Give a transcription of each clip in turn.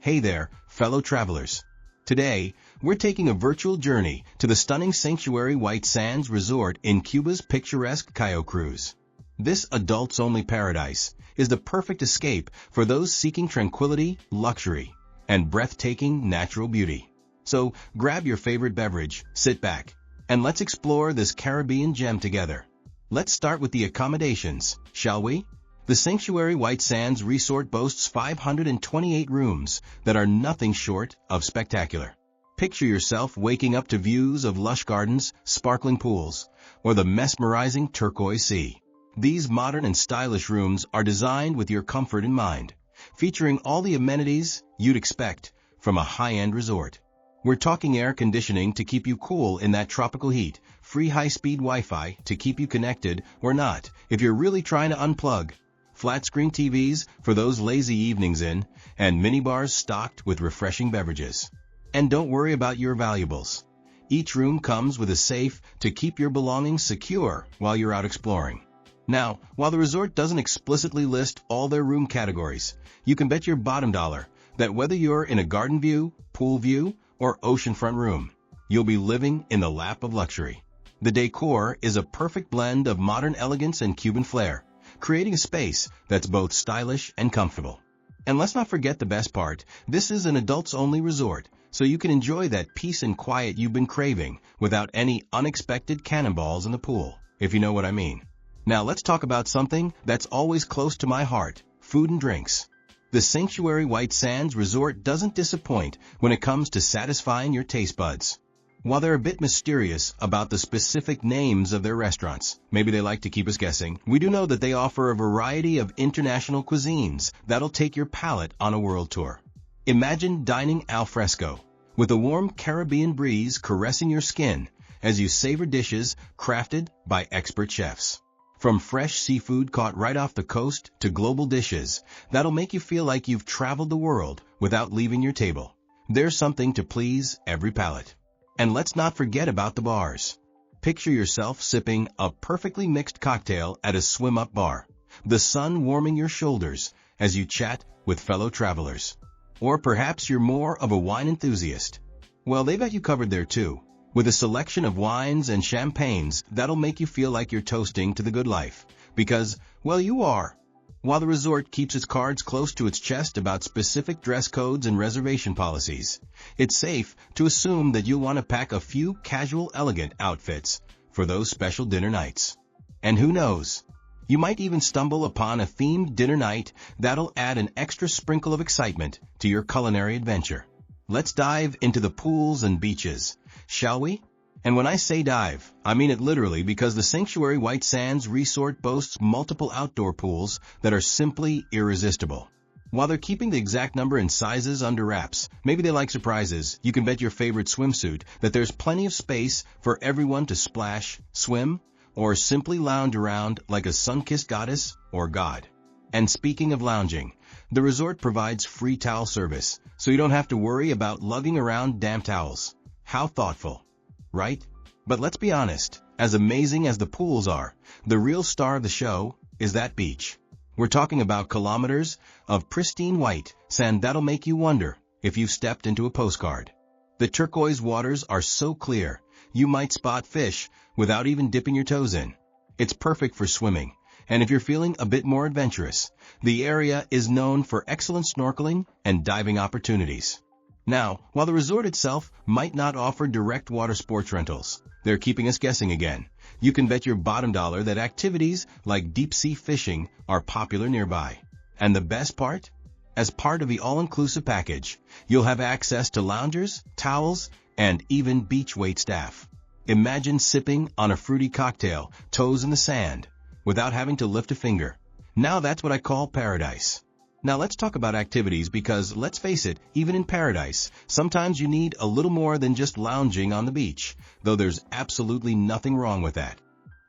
Hey there, fellow travelers. Today, we're taking a virtual journey to the stunning Sanctuary White Sands Resort in Cuba's picturesque Cayo, Cruz. This adults-only paradise is the perfect escape for those seeking tranquility, luxury, and breathtaking natural beauty. So, grab your favorite beverage, sit back, and let's explore this Caribbean gem together. Let's start with the accommodations, shall we? The Sanctuary White Sands Resort boasts 528 rooms that are nothing short of spectacular. Picture yourself waking up to views of lush gardens, sparkling pools, or the mesmerizing turquoise sea. These modern and stylish rooms are designed with your comfort in mind, featuring all the amenities you'd expect from a high-end resort. We're talking air conditioning to keep you cool in that tropical heat, free high-speed Wi-Fi to keep you connected or not if you're really trying to unplug, flat-screen TVs for those lazy evenings in, and minibars stocked with refreshing beverages. And don't worry about your valuables. Each room comes with a safe to keep your belongings secure while you're out exploring. Now, while the resort doesn't explicitly list all their room categories, you can bet your bottom dollar that whether you're in a garden view, pool view, or oceanfront room, you'll be living in the lap of luxury. The decor is a perfect blend of modern elegance and Cuban flair, creating a space that's both stylish and comfortable. And let's not forget the best part, this is an adults-only resort, so you can enjoy that peace and quiet you've been craving without any unexpected cannonballs in the pool, if you know what I mean. Now let's talk about something that's always close to my heart, food and drinks. The Sanctuary White Sands Resort doesn't disappoint when it comes to satisfying your taste buds. While they're a bit mysterious about the specific names of their restaurants, maybe they like to keep us guessing, we do know that they offer a variety of international cuisines that'll take your palate on a world tour. Imagine dining al fresco, with a warm Caribbean breeze caressing your skin as you savor dishes crafted by expert chefs. From fresh seafood caught right off the coast to global dishes that'll make you feel like you've traveled the world without leaving your table. There's something to please every palate. And let's not forget about the bars. Picture yourself sipping a perfectly mixed cocktail at a swim-up bar, the sun warming your shoulders as you chat with fellow travelers. Or perhaps you're more of a wine enthusiast. Well, they've got you covered there too, with a selection of wines and champagnes that'll make you feel like you're toasting to the good life, because, well, you are. While the resort keeps its cards close to its chest about specific dress codes and reservation policies, it's safe to assume that you'll want to pack a few casual, elegant outfits for those special dinner nights. And who knows, you might even stumble upon a themed dinner night that'll add an extra sprinkle of excitement to your culinary adventure. Let's dive into the pools and beaches, shall we? And when I say dive, I mean it literally, because the Sanctuary White Sands Resort boasts multiple outdoor pools that are simply irresistible. While they're keeping the exact number and sizes under wraps, maybe they like surprises, you can bet your favorite swimsuit that there's plenty of space for everyone to splash, swim, or simply lounge around like a sun-kissed goddess or god. And speaking of lounging, the resort provides free towel service, so you don't have to worry about lugging around damp towels. How thoughtful, right? But let's be honest, as amazing as the pools are, the real star of the show is that beach. We're talking about kilometers of pristine white sand that'll make you wonder if you've stepped into a postcard. The turquoise waters are so clear, you might spot fish without even dipping your toes in. It's perfect for swimming, and if you're feeling a bit more adventurous, the area is known for excellent snorkeling and diving opportunities. Now, while the resort itself might not offer direct water sports rentals, they're keeping us guessing again. You can bet your bottom dollar that activities like deep-sea fishing are popular nearby. And the best part? As part of the all-inclusive package, you'll have access to loungers, towels, and even beach wait staff. Imagine sipping on a fruity cocktail, toes in the sand, without having to lift a finger. Now that's what I call paradise. Now let's talk about activities, because let's face it, even in paradise, sometimes you need a little more than just lounging on the beach, though there's absolutely nothing wrong with that.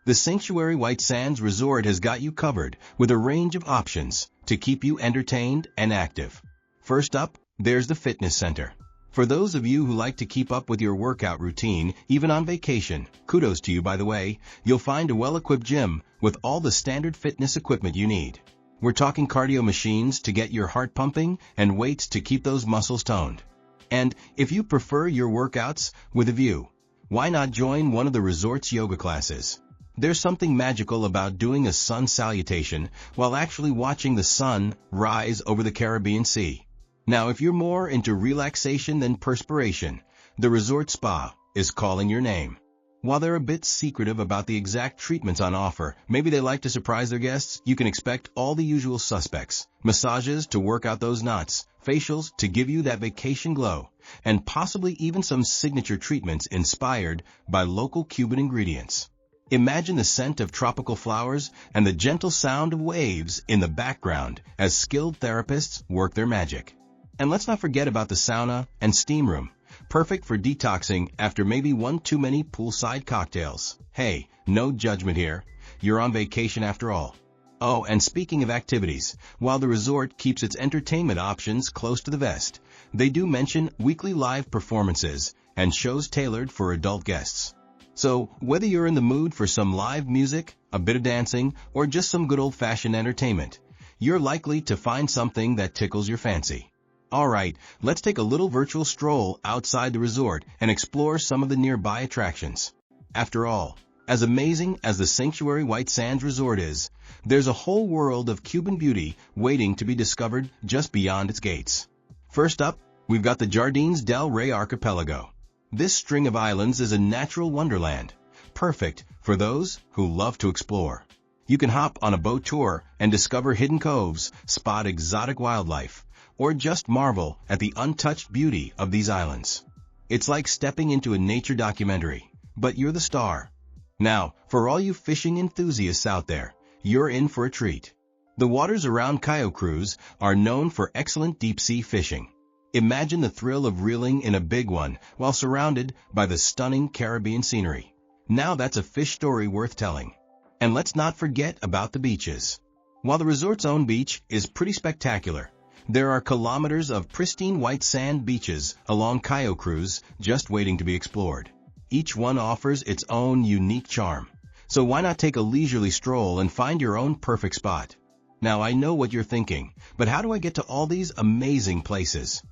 The Sanctuary White Sands Resort has got you covered with a range of options to keep you entertained and active. First up, there's the fitness center. For those of you who like to keep up with your workout routine, even on vacation, kudos to you by the way, you'll find a well-equipped gym with all the standard fitness equipment you need. We're talking cardio machines to get your heart pumping and weights to keep those muscles toned. And if you prefer your workouts with a view, why not join one of the resort's yoga classes? There's something magical about doing a sun salutation while actually watching the sun rise over the Caribbean Sea. Now, if you're more into relaxation than perspiration, the resort spa is calling your name. While they're a bit secretive about the exact treatments on offer, maybe they like to surprise their guests, you can expect all the usual suspects. Massages to work out those knots, facials to give you that vacation glow, and possibly even some signature treatments inspired by local Cuban ingredients. Imagine the scent of tropical flowers and the gentle sound of waves in the background as skilled therapists work their magic. And let's not forget about the sauna and steam room, perfect for detoxing after maybe one too many poolside cocktails. Hey, no judgment here. You're on vacation after all. Oh, and speaking of activities, while the resort keeps its entertainment options close to the vest, they do mention weekly live performances and shows tailored for adult guests. So, whether you're in the mood for some live music, a bit of dancing, or just some good old-fashioned entertainment, you're likely to find something that tickles your fancy. Alright, let's take a little virtual stroll outside the resort and explore some of the nearby attractions. After all, as amazing as the Sanctuary White Sands Resort is, there's a whole world of Cuban beauty waiting to be discovered just beyond its gates. First up, we've got the Jardines del Rey Archipelago. This string of islands is a natural wonderland, perfect for those who love to explore. You can hop on a boat tour and discover hidden coves, spot exotic wildlife, or just marvel at the untouched beauty of these islands. It's like stepping into a nature documentary, but you're the star. Now, for all you fishing enthusiasts out there, you're in for a treat. The waters around Cayo, Cruz are known for excellent deep-sea fishing. Imagine the thrill of reeling in a big one while surrounded by the stunning Caribbean scenery. Now that's a fish story worth telling. And let's not forget about the beaches. While the resort's own beach is pretty spectacular, there are kilometers of pristine white sand beaches along Cayo, Cruz just waiting to be explored. Each one offers its own unique charm. So why not take a leisurely stroll and find your own perfect spot? Now I know what you're thinking, but how do I get to all these amazing places?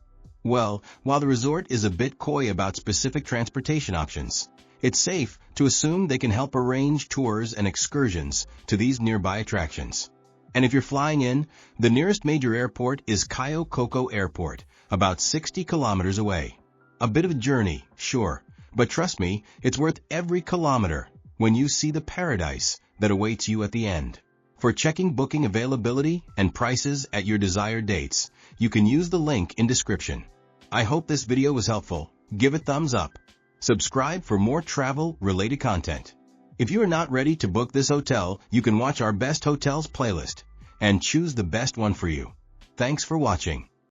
Well, while the resort is a bit coy about specific transportation options, it's safe to assume they can help arrange tours and excursions to these nearby attractions. And if you're flying in, the nearest major airport is Cayo Coco Airport, about 60 kilometers away. A bit of a journey, sure, but trust me, it's worth every kilometer when you see the paradise that awaits you at the end. For checking booking availability and prices at your desired dates, you can use the link in description. I hope this video was helpful. Give it thumbs up. Subscribe for more travel-related content. If you are not ready to book this hotel, you can watch our best hotels playlist and choose the best one for you. Thanks for watching.